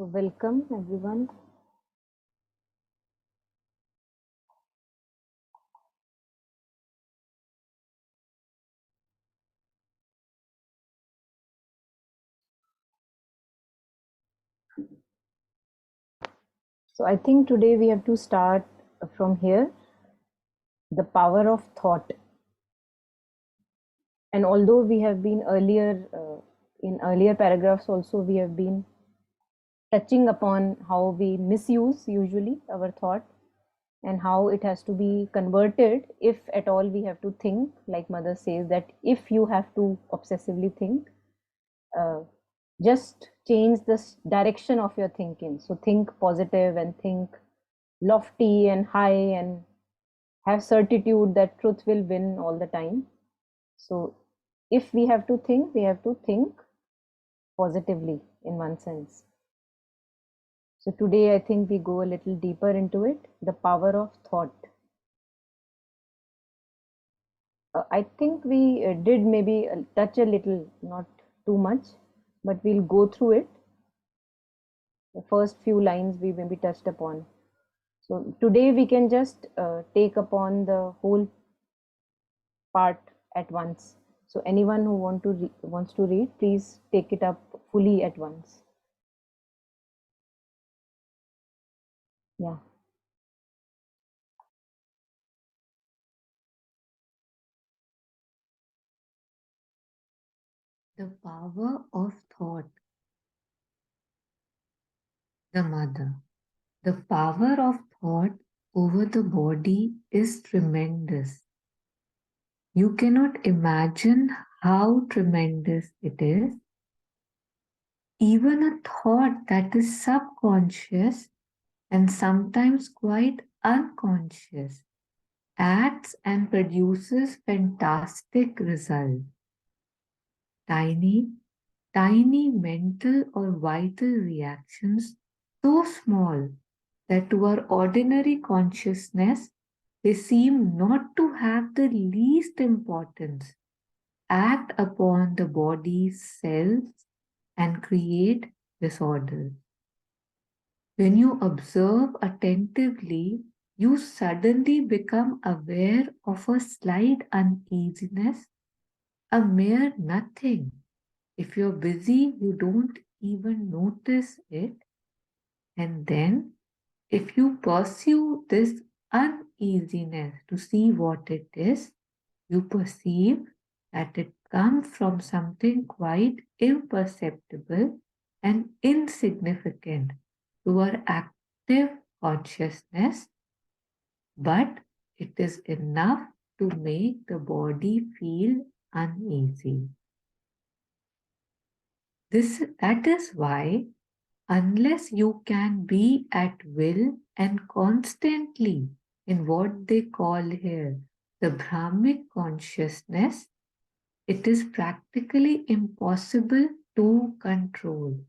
So welcome everyone. So I think today we have to start from here, the power of thought. And although we have been earlier, in earlier paragraphs also, we have been touching upon how we misuse usually our thought and how it has to be converted if at all we have to think, like Mother says, that if you have to obsessively think, uh, just change the direction of your thinking. So think positive and think lofty and high and have certitude that truth will win all the time. So if we have to think positively in one sense. So today I think we go a little deeper into it, the power of thought. I think we did maybe touch a little, not too much, but we'll go through it. The first few lines we maybe touched upon. So today we can just take upon the whole part at once. So anyone who wants to read, please take it up fully at once. Yeah. The power of thought. The mother. The power of thought over the body is tremendous. You cannot imagine how tremendous it is. Even a thought that is subconscious and sometimes quite unconscious acts and produces fantastic results. Tiny, tiny mental or vital reactions, so small that to our ordinary consciousness they seem not to have the least importance, act upon the body's cells and create disorders. When you observe attentively, you suddenly become aware of a slight uneasiness, a mere nothing. If you're busy, you don't even notice it. And then, if you pursue this uneasiness to see what it is, you perceive that it comes from something quite imperceptible and insignificant to our active consciousness, but it is enough to make the body feel uneasy. That is why, unless you can be at will and constantly in what they call here the Brahmic consciousness, it is practically impossible to control.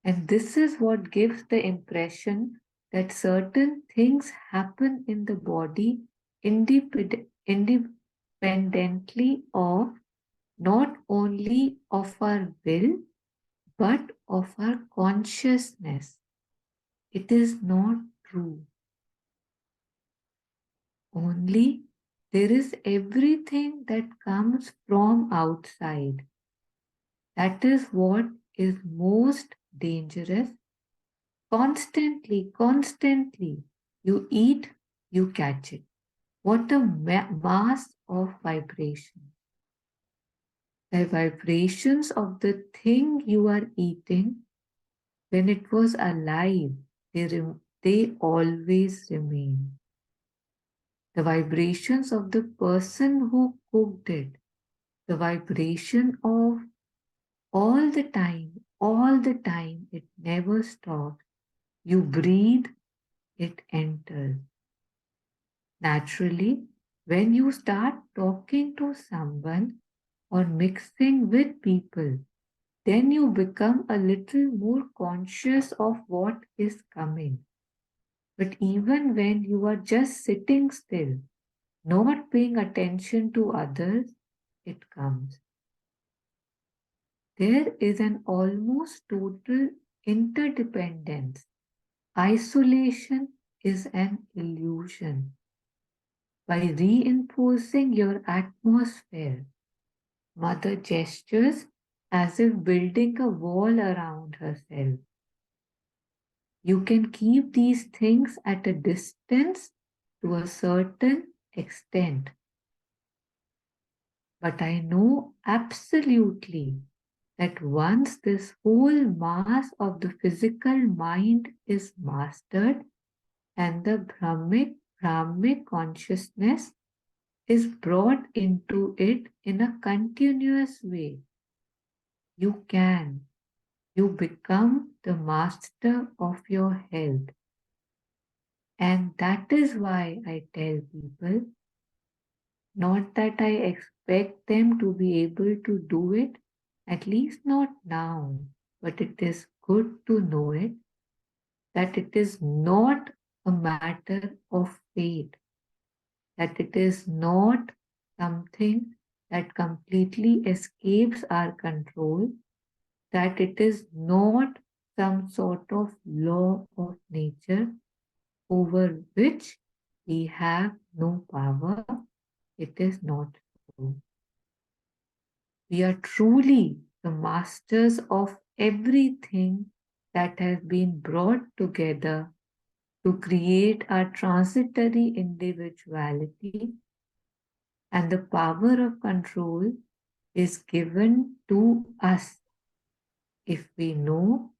And this is what gives the impression that certain things happen in the body independently of not only of our will but of our consciousness. It is not true. Only there is everything that comes from outside. That is what is most dangerous. Constantly, you eat, you catch it. What a mass of vibration. The vibrations of the thing you are eating, when it was alive, they always remain. The vibrations of the person who cooked it, the vibration of all the time, it never stops. You breathe, it enters. Naturally, when you start talking to someone or mixing with people, then you become a little more conscious of what is coming. But even when you are just sitting still, not paying attention to others, it comes. There is an almost total interdependence. Isolation is an illusion. By reinforcing your atmosphere, Mother gestures as if building a wall around herself. You can keep these things at a distance to a certain extent. But I know absolutely that once this whole mass of the physical mind is mastered and the Brahmic consciousness is brought into it in a continuous way, you become the master of your health. And that is why I tell people, not that I expect them to be able to do it, at least not now, but it is good to know it, that it is not a matter of fate, that it is not something that completely escapes our control, that it is not some sort of law of nature over which we have no power. It is not true. We are truly the masters of everything that has been brought together to create our transitory individuality, and the power of control is given to us if we know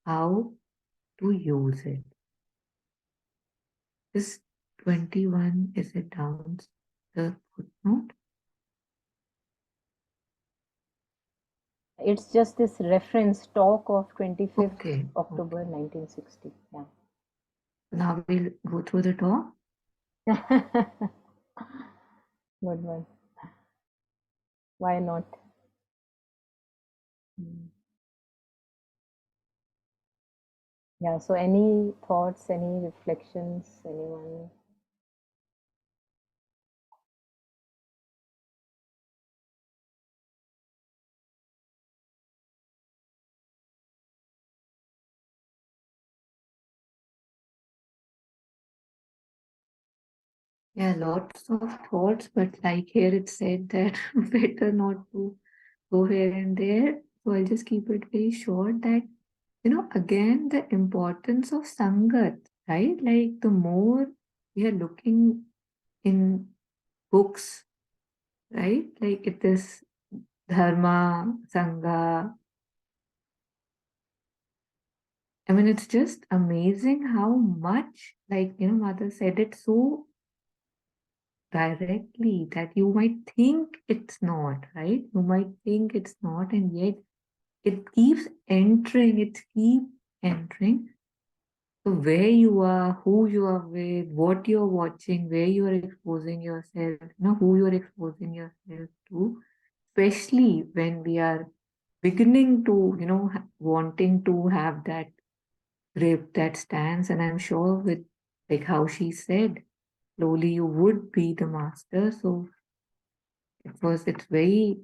how to use it. This 21 is it down the footnote? It's just this reference talk of 25th Okay. October 1960. Yeah. Now we'll go through the talk. Good one. Why not? Yeah, so any thoughts, any reflections, anyone? Yeah, lots of thoughts, but like here it said that better not to go here and there. So I'll just keep it very short that, again, the importance of Sangat, right? Like the more we are looking in books, right? Like it is Dharma, Sangha. I mean, it's just amazing how much, like, Mother said it so directly that you might think it's not, right? You might think it's not, and yet it keeps entering, it keeps entering. So where you are, who you are with, what you're watching, where you are exposing yourself, who you're exposing yourself to, especially when we are beginning to, wanting to have that grip, that stance. And I'm sure with like how she said, slowly you would be the master. So it's very,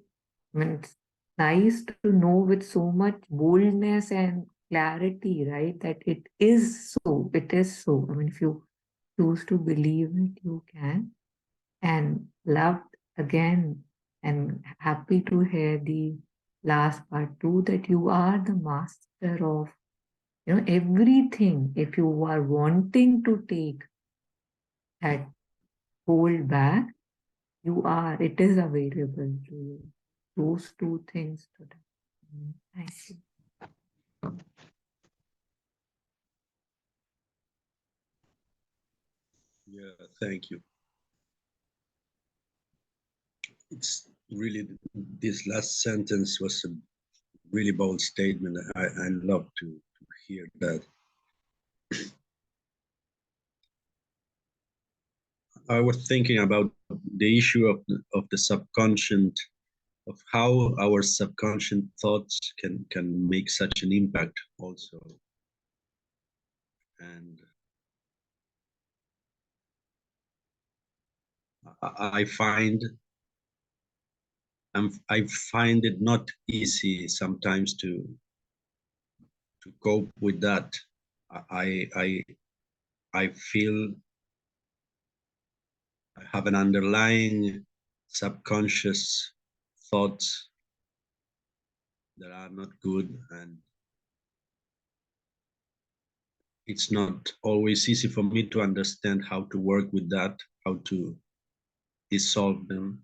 I mean, it's nice to know with so much boldness and clarity, right? That it is so. It is so. I mean, if you choose to believe it, you can. And loved again, and happy to hear the last part too, that you are the master of, everything. If you are wanting to take that hold back, it is available to you. Those two things today. Thank you. Yeah, thank you. It's really, this last sentence was a really bold statement. I love to hear that. I was thinking about the issue of the subconscious, of how our subconscious thoughts can make such an impact also. And I find I find it not easy sometimes to cope with that. I I I feel I have an underlying subconscious thoughts that are not good, and it's not always easy for me to understand how to work with that, how to dissolve them.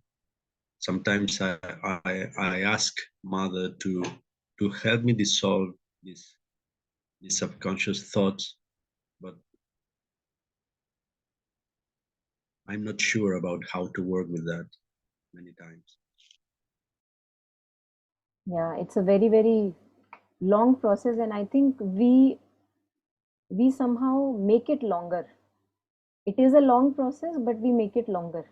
Sometimes I ask Mother to help me dissolve these subconscious thoughts, but I'm not sure about how to work with that many times. Yeah, it's a very, very long process, and I think we somehow make it longer. It is a long process, but we make it longer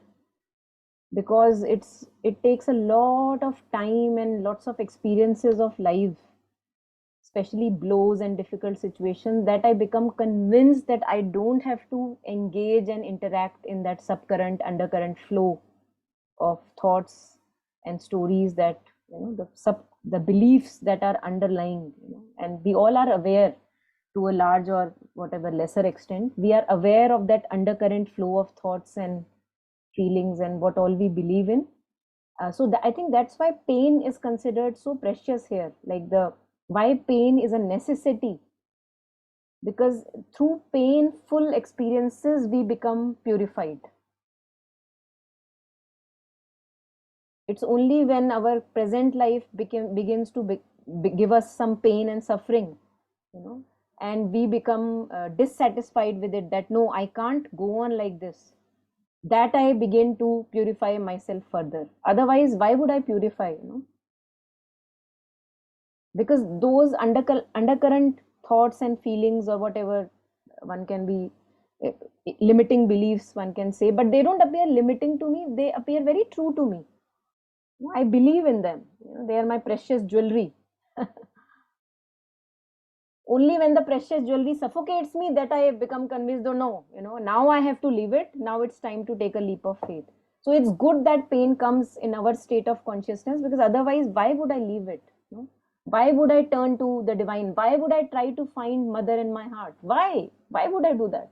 because it takes a lot of time and lots of experiences of life, especially blows and difficult situations, that I become convinced that I don't have to engage and interact in that subcurrent, undercurrent flow of thoughts and stories that, the beliefs that are underlying, and we all are aware to a large or whatever lesser extent. We are aware of that undercurrent flow of thoughts and feelings and what all we believe in. I think that's why pain is considered so precious here. Like the why pain is a necessity, because through painful experiences we become purified. It's only when our present life begins to give us some pain and suffering, and we become dissatisfied with it, that no, I can't go on like this, that I begin to purify myself further. Otherwise, why would I purify? Because those undercurrent thoughts and feelings, or whatever one can be, eh, limiting beliefs, one can say, but they don't appear limiting to me. They appear very true to me. I believe in them. They are my precious jewelry. Only when the precious jewelry suffocates me that I become convinced, oh no, now I have to leave it. Now it's time to take a leap of faith. So it's good that pain comes in our state of consciousness, because otherwise, why would I leave it? Why would I turn to the divine? Why would I try to find Mother in my heart? Why would I do that?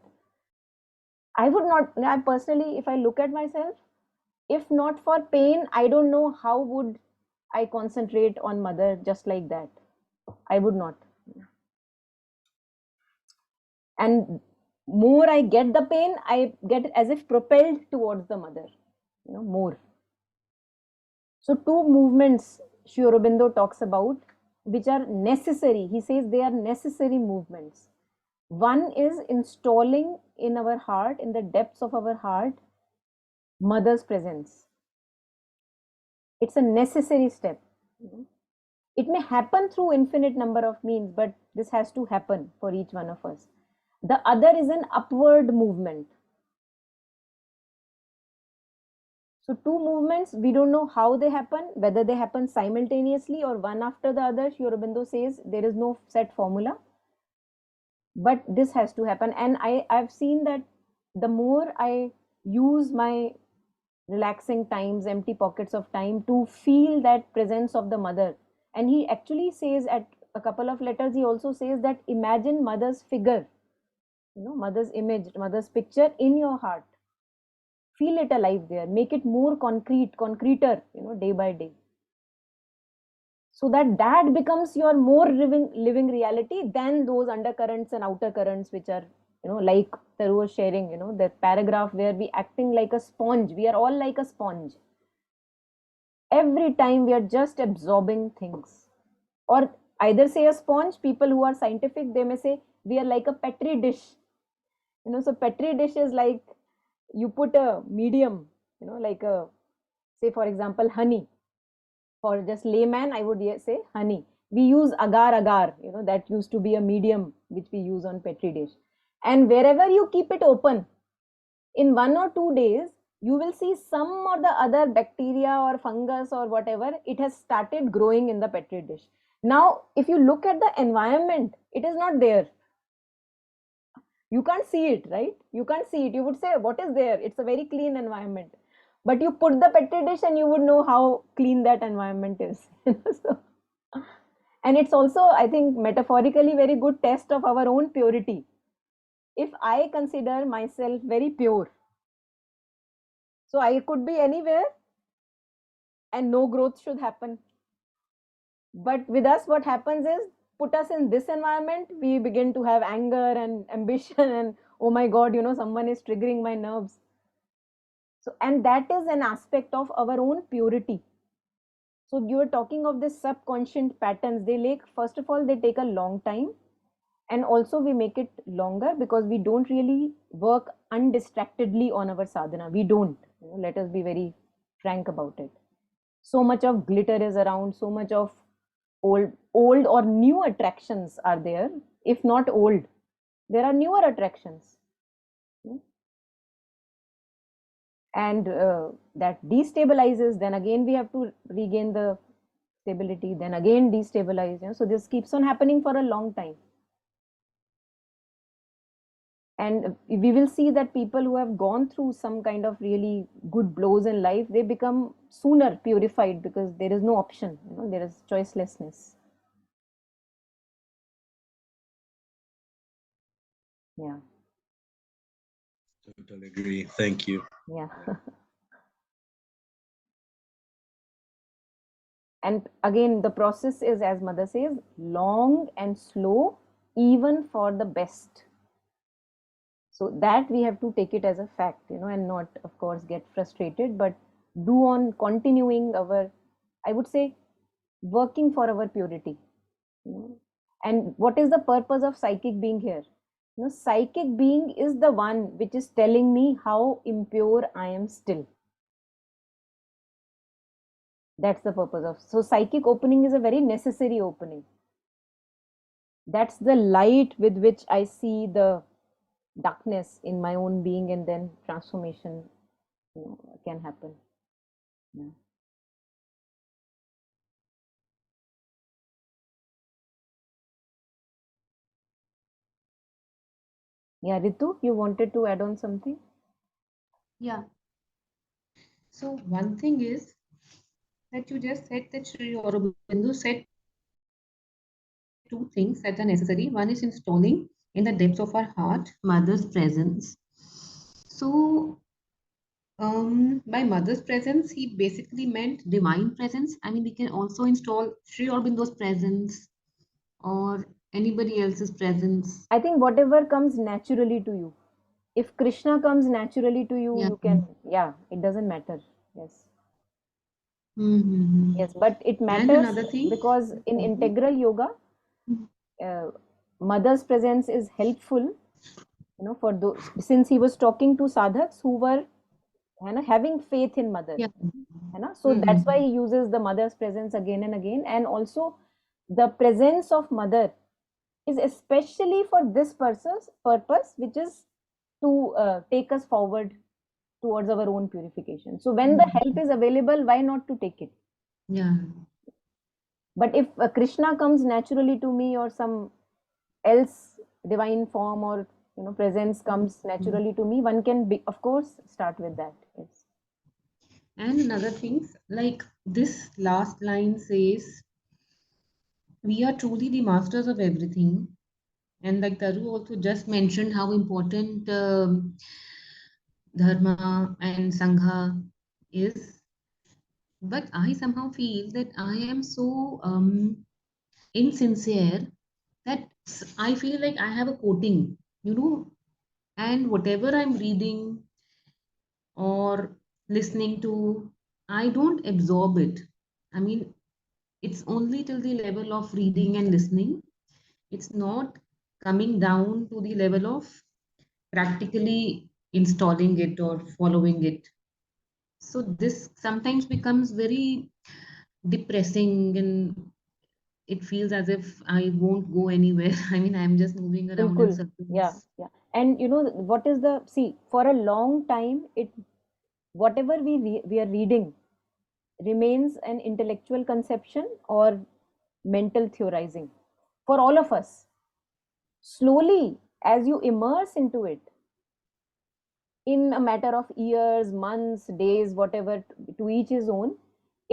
I would not. I personally, if I look at myself, if not for pain, I don't know how would I concentrate on Mother just like that. I would not. And more I get the pain, I get as if propelled towards the Mother, more. So two movements Sri Aurobindo talks about, which are necessary. He says they are necessary movements. One is installing in our heart, in the depths of our heart, Mother's presence. It's a necessary step. It may happen through infinite number of means, but this has to happen for each one of us. The other is an upward movement. So two movements, we don't know how they happen, whether they happen simultaneously or one after the other. Sri Aurobindo says there is no set formula, but this has to happen. And I've seen that the more I use my relaxing times, empty pockets of time, to feel that presence of the Mother. And he actually says, at a couple of letters, he also says that imagine Mother's figure, Mother's image, Mother's picture in your heart. Feel it alive there, make it more concreter, day by day, so that becomes your more living reality than those undercurrents and outer currents, which are, like Taru was sharing, the paragraph where we acting like a sponge. We are all like a sponge. Every time we are just absorbing things. Or either say a sponge, people who are scientific, they may say we are like a petri dish. So petri dish is like, you put a medium, like a, say for example, honey. For just layman, I would say honey. We use agar, that used to be a medium which we use on petri dish. And wherever you keep it open, in 1 or 2 days, you will see some or the other bacteria or fungus or whatever, it has started growing in the petri dish. Now, if you look at the environment, it is not there. You can't see it, right? You can't see it. You would say, what is there? It's a very clean environment. But you put the petri dish and you would know how clean that environment is. So, And it's also, I think, metaphorically very good test of our own purity. If I consider myself very pure, so I could be anywhere and no growth should happen. But with us, what happens is, put us in this environment, we begin to have anger and ambition and, oh my God, someone is triggering my nerves. So, and that is an aspect of our own purity. So you were talking of this subconscious patterns. First of all, they take a long time, and also we make it longer because we don't really work undistractedly on our sadhana. We don't. Let us be very frank about it. So much of glitter is around. So much of old or new attractions are there. If not old, there are newer attractions. And that destabilizes, then again we have to regain the stability, then again destabilize. So this keeps on happening for a long time. And we will see that people who have gone through some kind of really good blows in life, they become sooner purified because there is no option, there is choicelessness. Yeah. Totally agree. Thank you. Yeah. And again, the process is, as Mother says, long and slow, even for the best. So that we have to take it as a fact, and not, of course, get frustrated, but do on continuing our, I would say, working for our purity. And what is the purpose of psychic being here? Psychic being is the one which is telling me how impure I am still. That's the purpose of. So psychic opening is a very necessary opening. That's the light with which I see the darkness in my own being, and then transformation can happen. Yeah. Yeah, Ritu, you wanted to add on something? Yeah. So one thing is that you just said that Sri Aurobindo said two things that are necessary. One is installing in the depths of our heart Mother's presence. So by Mother's presence, he basically meant divine presence. I mean, we can also install Sri Aurobindo's presence or anybody else's presence. I think whatever comes naturally to you. If Krishna comes naturally to you, Yeah. you can, yeah, it doesn't matter. Yes. Mm-hmm. Yes, but it And matters another thing, because in integral yoga, uh, Mother's presence is helpful, for those, since he was talking to sadhaks who were having faith in Mother. yeah. So that's why Mm-hmm. he uses the Mother's presence again and again. And also, the presence of Mother is especially for this purpose, which is to take us forward towards our own purification. So when the help is available, why not to take it? Yeah. But if Krishna comes naturally to me, or some else divine form or presence comes naturally to me, one can be, of course, start with that. Yes. And another thing, like this last line says, we are truly the masters of everything. And like Taru also just mentioned how important dharma and sangha is. But I somehow feel that I am so insincere that I feel like I have a coating, and whatever I'm reading or listening to, I don't absorb it. I mean, it's only till the level of reading and listening. It's not coming down to the level of practically installing it or following it. So this sometimes becomes very depressing, and it feels as if I won't go anywhere. I mean, I'm just moving around in Bilkul. Yeah, circles. yeah. And what is the, see, for a long time, whatever we are reading remains an intellectual conception or mental theorizing for all of us. Slowly, as you immerse into it, in a matter of years, months, days, whatever, to each his own,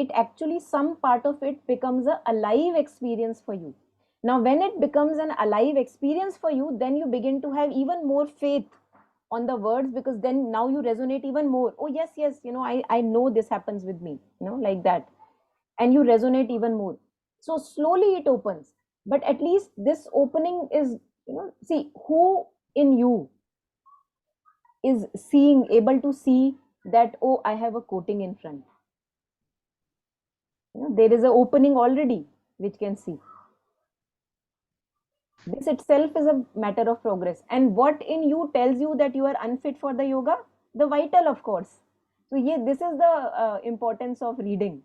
it actually, some part of it becomes a alive experience for you. Now when it becomes an alive experience for you, then you begin to have even more faith on the words, because then now you resonate even more. Oh yes, yes, I know this happens with me, like that. And you resonate even more. So slowly it opens. But at least this opening is, see who in you is able to see that, oh, I have a coating in front. There is an opening already which can see. This itself is a matter of progress. And what in you tells you that you are unfit for the yoga? The vital, of course. So yeah, this is the importance of reading.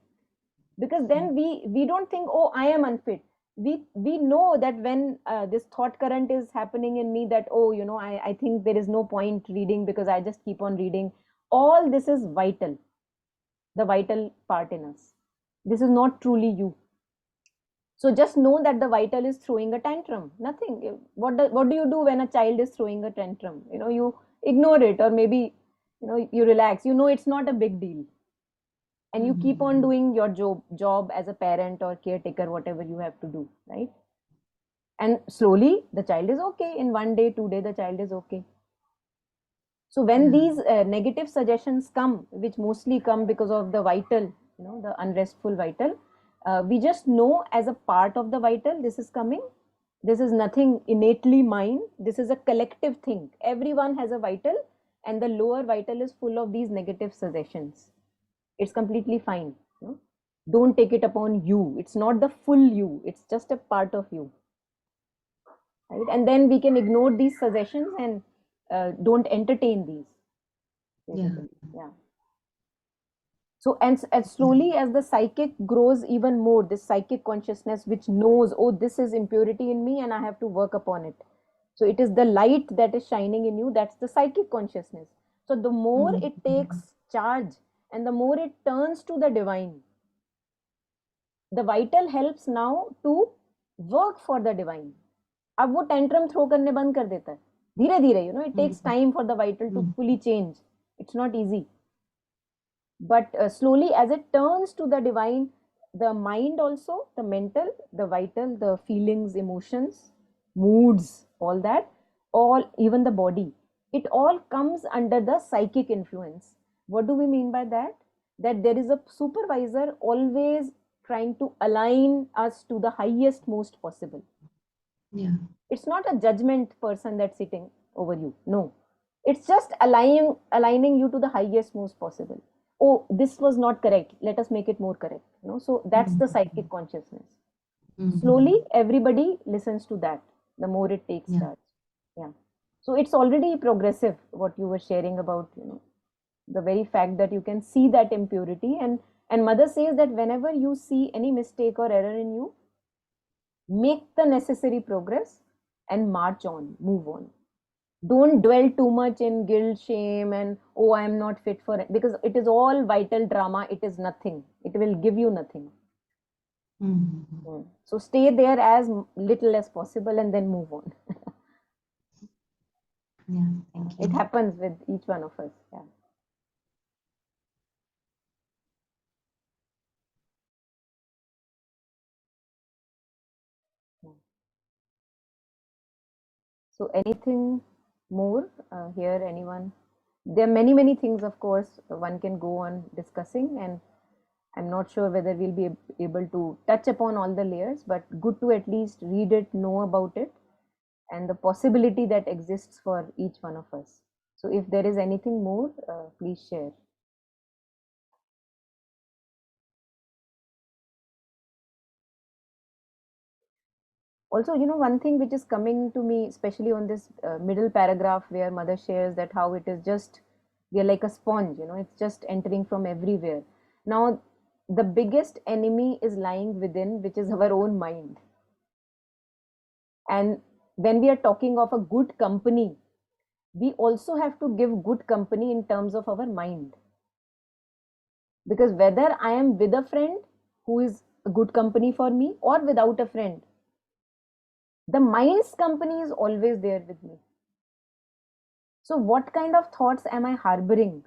Because then we don't think, oh, I am unfit. We know that when this thought current is happening in me, that, oh, I think there is no point reading because I just keep on reading. All this is vital, the vital part in us. This is not truly you. So just know that the vital is throwing a tantrum. Nothing. What do you do when a child is throwing a tantrum? You ignore it, or maybe you relax. It's not a big deal, and you keep on doing your job as a parent or caretaker, whatever you have to do, right? And slowly the child is okay. In 1 day, 2 day, the child is okay. So when these negative suggestions come, which mostly come because of the vital, the unrestful vital, we just know as a part of the vital, this is coming. This is nothing innately mine. This is a collective thing. Everyone has a vital, and the lower vital is full of these negative suggestions. It's completely fine. Don't take it upon you. It's not the full you. It's just a part of you. Right? And then we can ignore these suggestions and don't entertain these. Basically. Yeah. So, and slowly as the psychic grows even more, this psychic consciousness which knows, oh, this is impurity in me and I have to work upon it. So it is the light that is shining in you. That's the psychic consciousness. So the more it takes charge and the more it turns to the divine, the vital helps now to work for the divine. अब वो tantrum throw करने बंद कर देता है धीरे धीरे. It takes time for the vital to fully change. It's not easy, but slowly as it turns to the divine, the mind also, the mental, the vital, the feelings, emotions, moods, all that, all, even the body, it all comes under the psychic influence. What do we mean by that? That there is a supervisor always trying to align us to the highest most possible. It's not a judgment person that's sitting over you. No, it's just aligning you to the highest most possible. Oh, this was not correct, let us make it more correct. So that's the psychic consciousness. Slowly everybody listens to that, the more it takes charge. Yeah. So it's already progressive, what you were sharing about, the very fact that you can see that impurity. And mother says that whenever you see any mistake or error in you, make the necessary progress and march on, move on. Don't dwell too much in guilt, shame, and, oh, I am not fit for it, because it is all vital drama. It is nothing. It will give you nothing. So stay there as little as possible and then move on. Thank you. It happens with each one of us. Yeah. So anything more here, anyone? There are many things, of course, one can go on discussing, and I'm not sure whether we'll be able to touch upon all the layers, but good to at least read it, know about it, and the possibility that exists for each one of us. So if there is anything more, please share. Also, one thing which is coming to me, especially on this middle paragraph where mother shares that how it is just, we are like a sponge, it's just entering from everywhere. Now, the biggest enemy is lying within, which is our own mind. And when we are talking of a good company, we also have to give good company in terms of our mind. Because whether I am with a friend who is a good company for me or without a friend, the mind's company is always there with me. So what kind of thoughts am I harboring?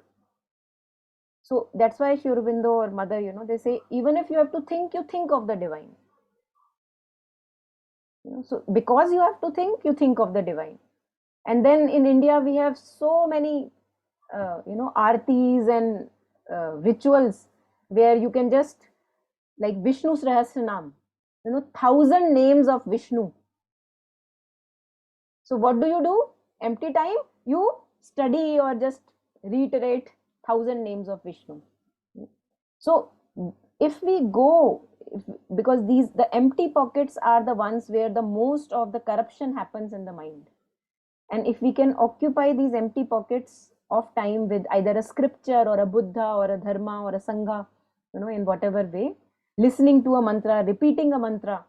So that's why Sri Aurobindo or Mother, they say, even if you have to think, you think of the divine. So because you have to think, you think of the divine. And then in India, we have so many, aartis and rituals where you can just, like Vishnu's Rahasyanam, 1,000 names of Vishnu. So what do? Empty time, you study or just reiterate 1,000 names of Vishnu. So if we go, because the empty pockets are the ones where the most of the corruption happens in the mind. And if we can occupy these empty pockets of time with either a scripture or a Buddha or a Dharma or a Sangha, in whatever way, listening to a mantra, repeating a mantra,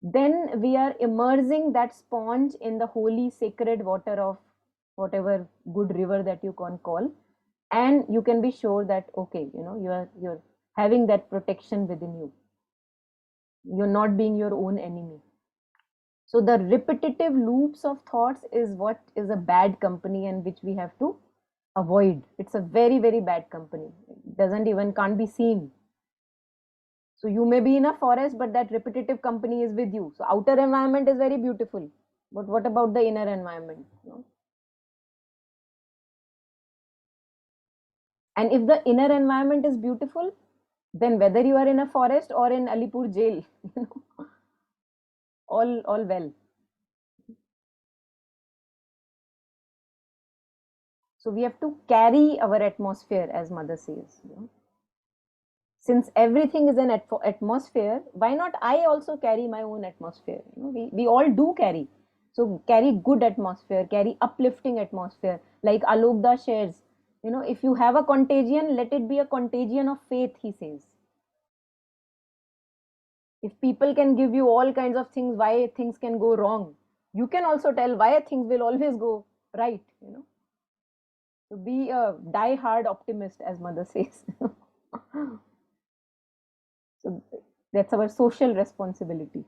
then we are immersing that sponge in the holy sacred water of whatever good river that you can call, and you can be sure that okay, you're having that protection within you. You're not being your own enemy. So the repetitive loops of thoughts is what is a bad company and which we have to avoid. It's a very, very bad company. It doesn't even can't be seen. So you may be in a forest, but that repetitive company is with you. So outer environment is very beautiful, but what about the inner environment? And if the inner environment is beautiful, then whether you are in a forest or in Alipur jail, all well. So we have to carry our atmosphere, as Mother says. Since everything is an atmosphere, why not I also carry my own atmosphere? We all do carry. So carry good atmosphere, carry uplifting atmosphere. Like Alokda shares, if you have a contagion, let it be a contagion of faith, he says. If people can give you all kinds of things, why things can go wrong, you can also tell why things will always go right. So be a die-hard optimist, as Mother says. So that's our social responsibility.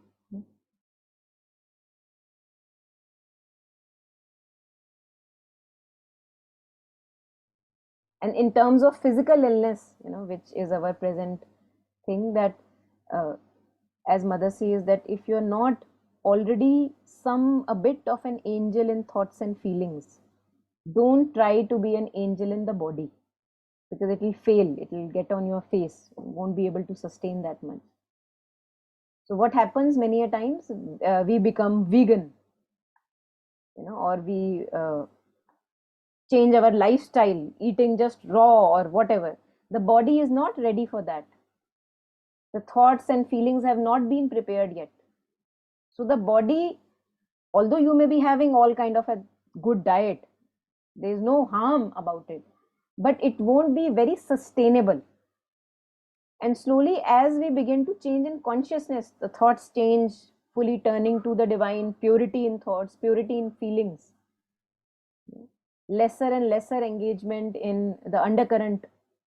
And in terms of physical illness, which is our present thing, that uh, as Mother says, that if you're not already a bit of an angel in thoughts and feelings, don't try to be an angel in the body, because it will fail. It will get on your face. You won't be able to sustain that much. So what happens many a times, we become vegan, or we change our lifestyle, eating just raw or whatever. The body is not ready for that. The thoughts and feelings have not been prepared yet. So the body, although you may be having all kind of a good diet, there is no harm about it, but it won't be very sustainable. And slowly, as we begin to change in consciousness, the thoughts change, fully turning to the divine, purity in thoughts, purity in feelings, lesser and lesser engagement in the undercurrent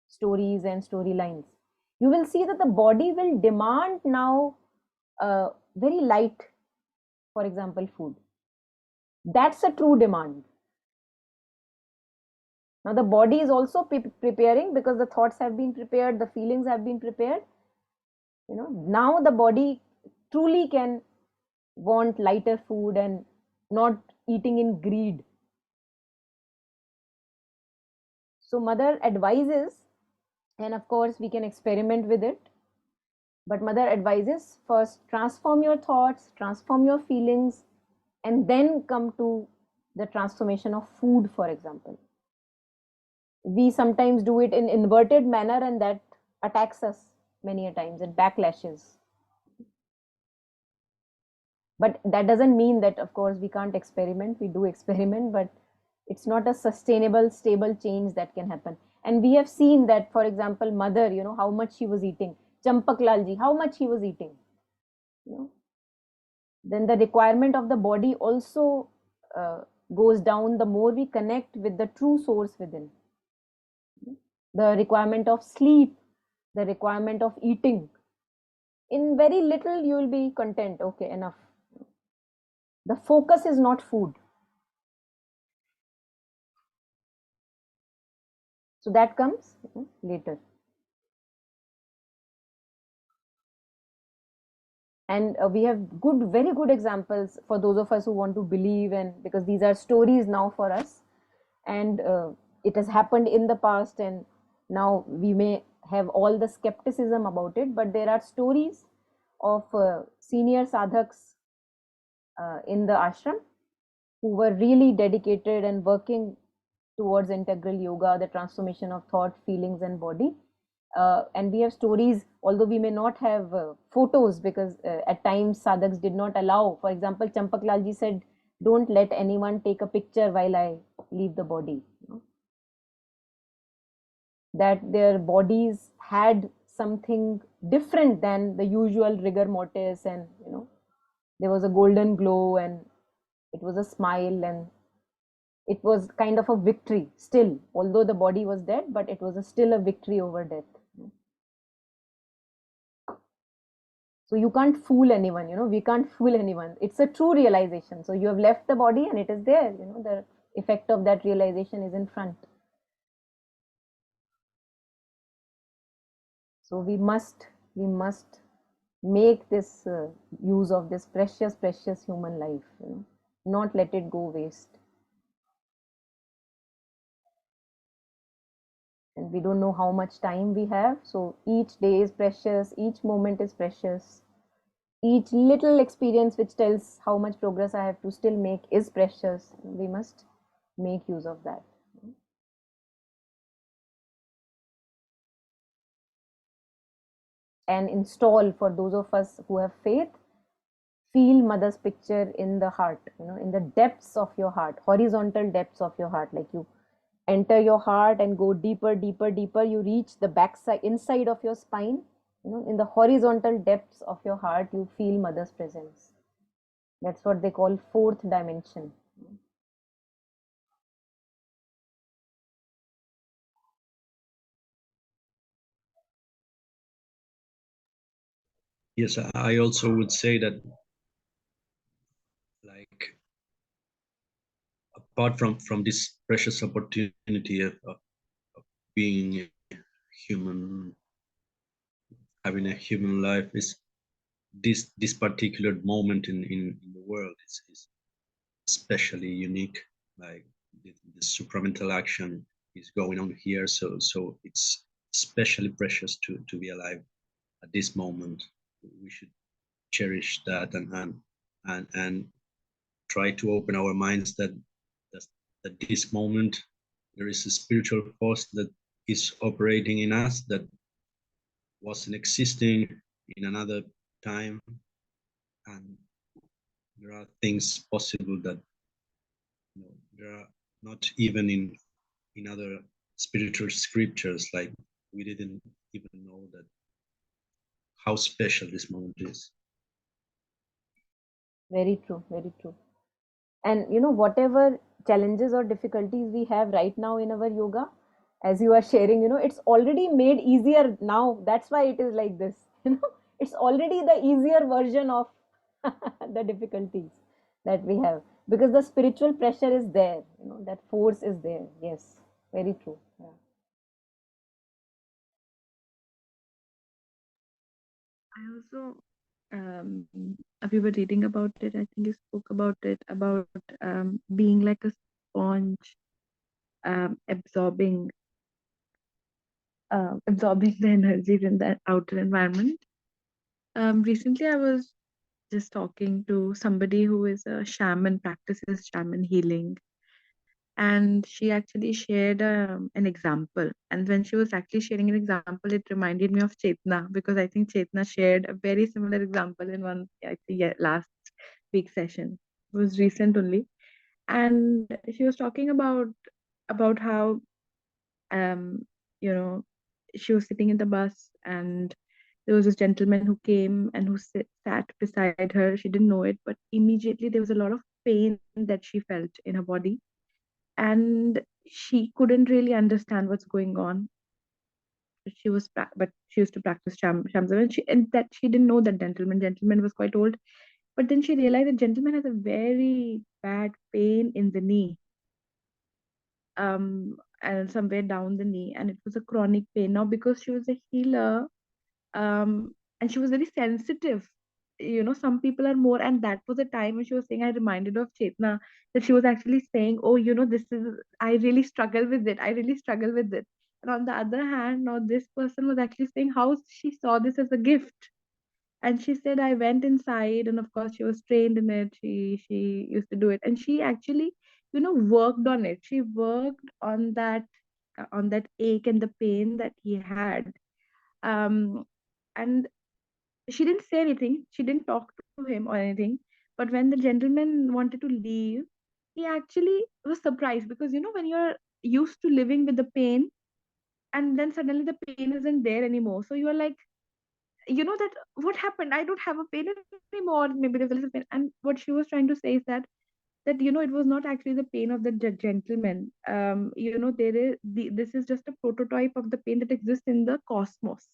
stories and storylines. You will see that the body will demand now very light, for example, food. That's a true demand. Now the body is also preparing, because the thoughts have been prepared, the feelings have been prepared. Now the body truly can want lighter food and not eating in greed. So Mother advises, and of course we can experiment with it, but Mother advises first transform your thoughts, transform your feelings, and then come to the transformation of food, for example. We sometimes do it in inverted manner, and that attacks us many a times. It backlashes. But that doesn't mean that, of course, we can't experiment. We do experiment, but it's not a sustainable, stable change that can happen. And we have seen that, for example, Mother, how much she was eating. Champak Lalji, how much he was eating. Then the requirement of the body also goes down the more we connect with the true source within. The requirement of sleep, the requirement of eating. In very little, you will be content. Okay, enough. The focus is not food. So that comes later. And we have very good examples for those of us who want to believe, and because these are stories now for us, and it has happened in the past, and now we may have all the skepticism about it, but there are stories of senior sadhaks in the ashram who were really dedicated and working towards integral yoga, the transformation of thought, feelings, and body. And we have stories, although we may not have photos, because at times sadhaks did not allow. For example, Champaklalji said, "Don't let anyone take a picture while I leave the body." That their bodies had something different than the usual rigor mortis, and there was a golden glow, and it was a smile, and it was kind of a victory still, although the body was dead, but it was still a victory over death. So you can't fool anyone, we can't fool anyone. It's a true realization. So you have left the body and it is there, the effect of that realization is in front. So we must make this use of this precious human life, not let it go waste. And we don't know how much time we have, so each day is precious, each moment is precious, each little experience which tells how much progress I have to still make is precious. We must make use of that. And install, for those of us who have faith, feel mother's picture in the heart, in the depths of your heart, horizontal depths of your heart. Like you enter your heart and go deeper, you reach the backside, inside of your spine, in the horizontal depths of your heart, you feel mother's presence. That's what they call fourth dimension. Yes, I also would say that, like, apart from this precious opportunity of being human, having a human life, is this particular moment in the world is especially unique. Like the supramental action is going on here, so it's especially precious to be alive at this moment. We should cherish that, and try to open our minds that that this moment there is a spiritual force that is operating in us that wasn't existing in another time, and there are things possible that there are not even in other spiritual scriptures. Like we didn't even know that how special this moment is. Very true, very true. And whatever challenges or difficulties we have right now in our yoga, as you are sharing, it's already made easier now. That's why it is like this. It's already the easier version of the difficulties that we have, because the spiritual pressure is there, that force is there. Yes, very true. Yeah. I also, um, we were reading about it. I think you spoke about it, about being like a sponge, absorbing absorbing the energy in the outer environment. Recently, I was just talking to somebody who is a shaman, practices shaman healing, and she actually shared an example. And when she was actually sharing an example, it reminded me of Chetna, because I think Chetna shared a very similar example in one, I think, yeah, last week session. It was recent only, and she was talking about how um you know she was sitting in the bus, and there was this gentleman who came and who sat beside her. She didn't know it, but immediately there was a lot of pain that she felt in her body, and she couldn't really understand what's going on. But she used to practice Shamsa, and that she didn't know that gentleman was quite old. But then she realized that gentleman has a very bad pain in the knee. and somewhere down the knee, and it was a chronic pain. Now, because she was a healer, and she was very sensitive. Some people are more, and that was a time when she was saying, I reminded of Chetna, that she was actually saying, oh, this is, I really struggle with it. I really struggle with it. And on the other hand, now this person was actually saying how she saw this as a gift. And she said, I went inside, and of course she was trained in it. She used to do it, and she actually, worked on it. She worked on that ache and the pain that he had. And she didn't say anything. She didn't talk to him or anything. But when the gentleman wanted to leave, he actually was surprised, because when you're used to living with the pain, and then suddenly the pain isn't there anymore, so you're like, that what happened? I don't have a pain anymore. Maybe there's a little pain. And what she was trying to say is that it was not actually the pain of the gentleman. There is this is just a prototype of the pain that exists in the cosmos.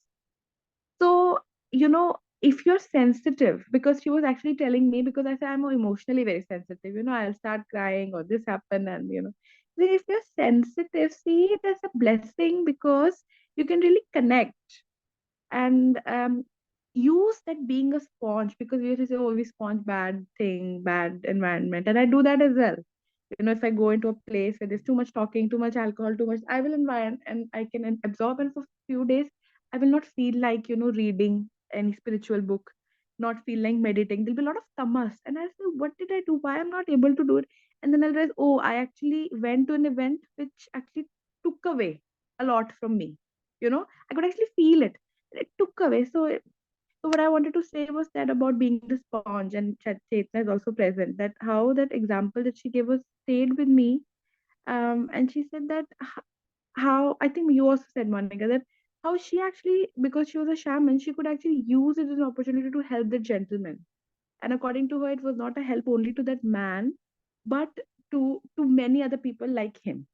So, if you're sensitive, because she was actually telling me, because I said I'm emotionally very sensitive, I'll start crying or this happen, and then if you're sensitive, see it as a blessing, because you can really connect, and use that being a sponge, because we used to say, oh, we sponge bad thing, bad environment, and I do that as well. If I go into a place where there's too much talking, too much alcohol, too much, I will environ, and I can absorb, and for few days I will not feel like reading any spiritual book, not feel like meditating. There'll be a lot of tamas, and I'll say, what did I do? Why I'm not able to do it? And then I'll realize, oh, I actually went to an event which actually took away a lot from me. I could actually feel it. It took away. So what I wanted to say was that about being the sponge, and Chetna is also present, that how that example that she gave us stayed with me. And she said that how, I think you also said, Monica, that how she actually, because she was a shaman, she could actually use it as an opportunity to help the gentleman. And according to her, it was not a help only to that man, but to many other people like him.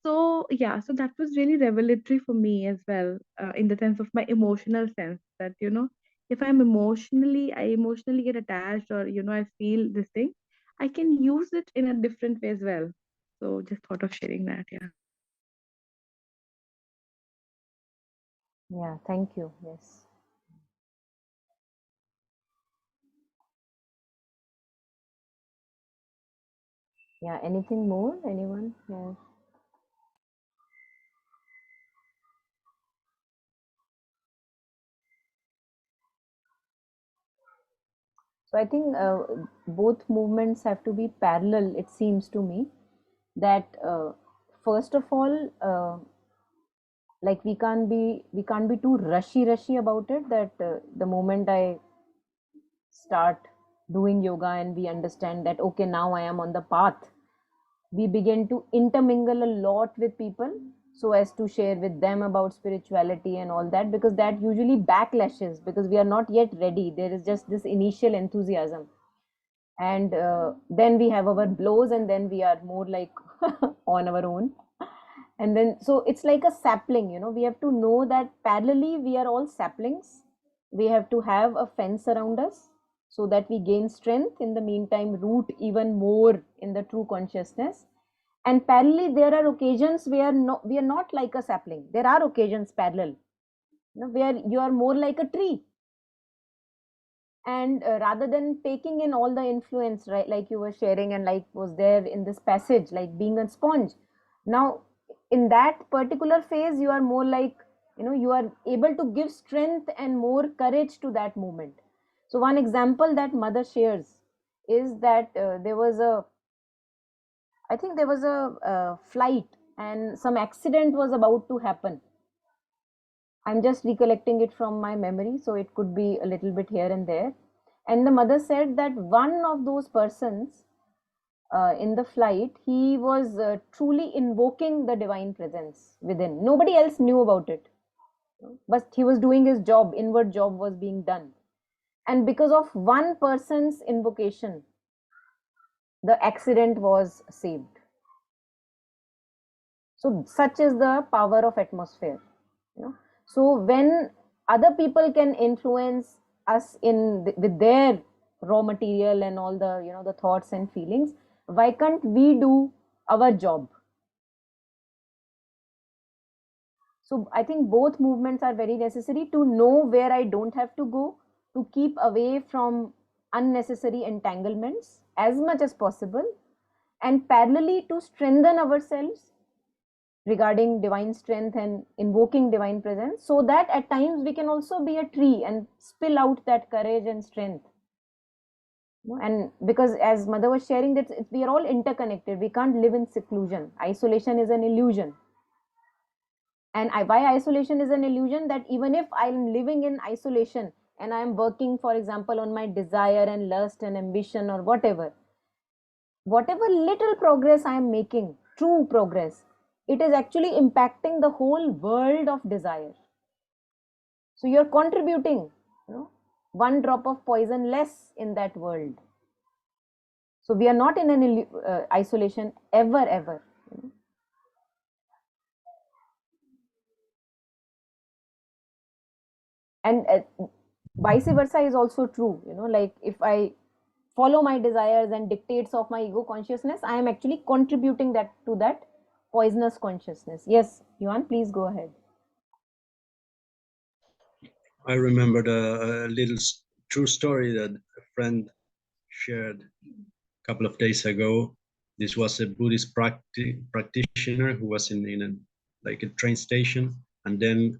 So yeah, so that was really revelatory for me as well, in the sense of my emotional sense, that if I emotionally get attached, or I feel this thing, I can use it in a different way as well. So just thought of sharing that. Yeah. Yeah, thank you. Yes. Yeah, anything more? Anyone? Yeah. So I think both movements have to be parallel, it seems to me, that first of all, like we can't be too rushy about it, that the moment I start doing yoga and we understand that okay, now I am on the path, we begin to intermingle a lot with people so as to share with them about spirituality and all that, because that usually backlashes, because we are not yet ready. There is just this initial enthusiasm, and then we have our blows, and then we are more like on our own. And then so it's like a sapling, we have to know that parallelly we are all saplings. We have to have a fence around us so that we gain strength, in the meantime root even more in the true consciousness. And parallelly there are occasions where we are not like a sapling. There are occasions parallel, where you are more like a tree, and rather than taking in all the influence, right, like you were sharing, and like was there in this passage, like being a sponge. Now in that particular phase you are more like, you are able to give strength and more courage to that movement. So one example that mother shares is that I think there was a flight, and some accident was about to happen. I'm just recollecting it from my memory, so it could be a little bit here and there. And the mother said that one of those persons in the flight, he was truly invoking the divine presence within. Nobody else knew about it, but he was doing his job, inward job was being done. And because of one person's invocation, the accident was saved. So such is the power of atmosphere. So when other people can influence us with their raw material and all the the thoughts and feelings, why can't we do our job? So I think both movements are very necessary to know where I don't have to go, to keep away from unnecessary entanglements as much as possible, and parallelly to strengthen ourselves regarding divine strength and invoking divine presence, so that at times we can also be a tree and spill out that courage and strength. And because as Mother was sharing, that we are all interconnected, we can't live in seclusion. Isolation is an illusion. And why isolation is an illusion? That even if I'm living in isolation and I'm working, for example, on my desire and lust and ambition or whatever little progress I am making, true progress, it is actually impacting the whole world of desire. So you're contributing, one drop of poison less in that world. So we are not in an isolation ever. And vice versa is also true. Like if I follow my desires and dictates of my ego consciousness, I am actually contributing that to that poisonous consciousness. Yes, Yuan, please go ahead. I remembered a little true story that a friend shared a couple of days ago. This was a Buddhist practitioner who was in a train station, and then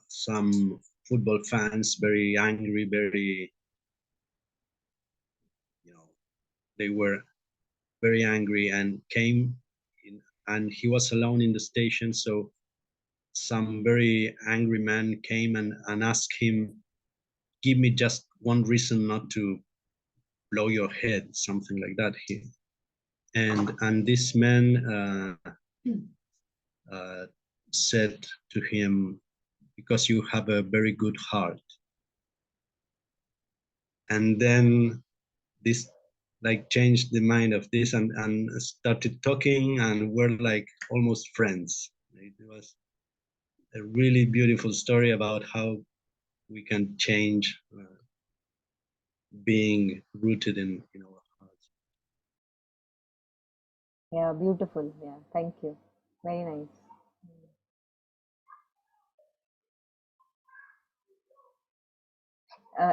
some football fans, very angry, very, they were very angry and came in, and he was alone in the station. So some very angry man came and asked him, give me just one reason not to blow your head, something like that. And this man said to him, because you have a very good heart. And then this changed the mind of this and started talking, and we're like almost friends. It was a really beautiful story about how we can change being rooted in our hearts. Yeah, beautiful. Yeah, thank you. Very nice.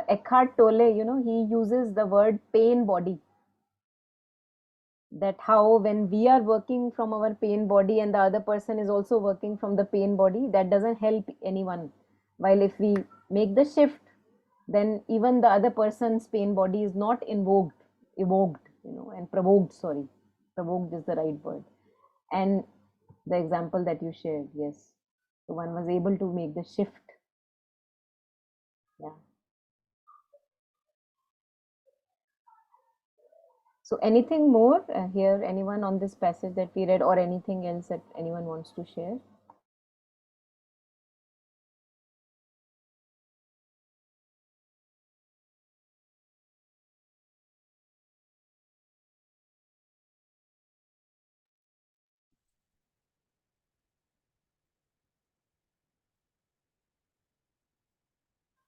Eckhart Tolle, he uses the word pain body. That how when we are working from our pain body and the other person is also working from the pain body, that doesn't help anyone. While if we make the shift, then even the other person's pain body is not evoked, and provoked, sorry. Provoked is the right word. And the example that you shared, yes. So one was able to make the shift. Yeah. So anything more here, anyone on this passage that we read, or anything else that anyone wants to share?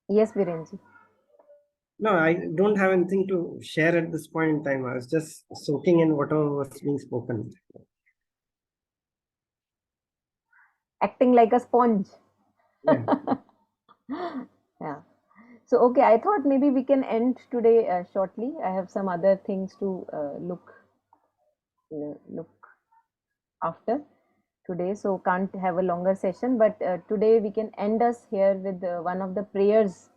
Yes, Virenji. No, I don't have anything to share at this point in time. I was just soaking in whatever was being spoken. Acting like a sponge. Yeah. Yeah. So, okay, I thought maybe we can end today shortly. I have some other things to look after today, so can't have a longer session. But today we can end us here with one of the prayers,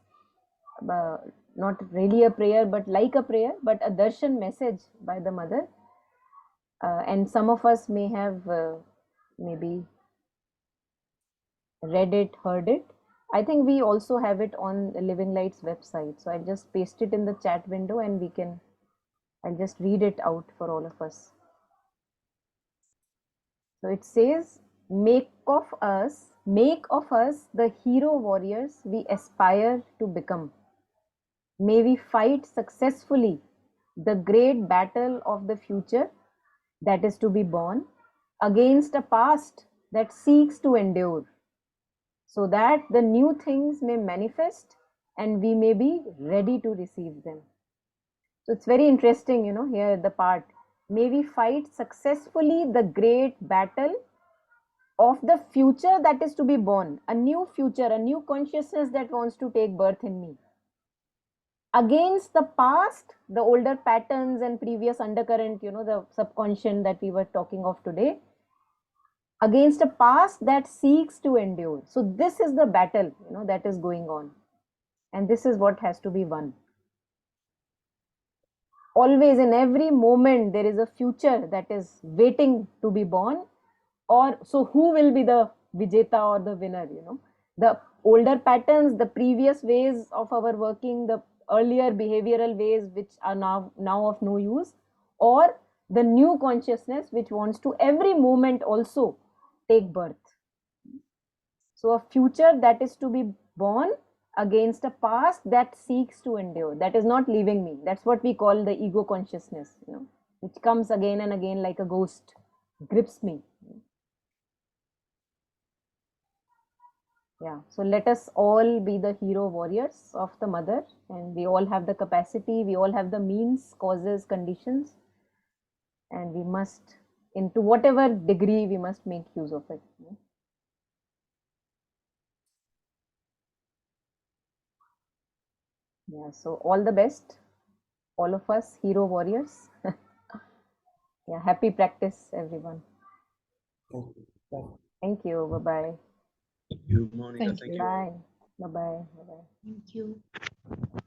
uh, not really a prayer, but like a prayer, but a darshan message by the Mother. And some of us may have maybe read it, heard it. I think we also have it on the Living Lights website. So I'll just paste it in the chat window and I'll just read it out for all of us. So it says, make of us the hero warriors we aspire to become. May we fight successfully the great battle of the future that is to be born against a past that seeks to endure, so that the new things may manifest and we may be ready to receive them. So it's very interesting, here the part, may we fight successfully the great battle of the future that is to be born, a new future, a new consciousness that wants to take birth in me, against the past, the older patterns and previous undercurrent, the subconscious that we were talking of today, against a past that seeks to endure. So this is the battle, that is going on, and this is what has to be won. Always, in every moment, there is a future that is waiting to be born. Or so who will be the vijeta or the winner? The older patterns, the previous ways of our working, the earlier behavioral ways which are now of no use, or the new consciousness which wants to every moment also take birth. So a future that is to be born against a past that seeks to endure, that is not leaving me. That's what we call the ego consciousness, which comes again and again like a ghost, grips me. Yeah, so let us all be the hero warriors of the mother, and we all have the capacity, we all have the means, causes, conditions, and we must, into whatever degree, we must make use of it. Yeah, so all the best, all of us hero warriors. Yeah, happy practice, everyone. Thank you. Bye. Thank you. Bye bye. Thank you, Monica. Thank Thank you. you. Bye. Bye bye. Bye bye. Thank you.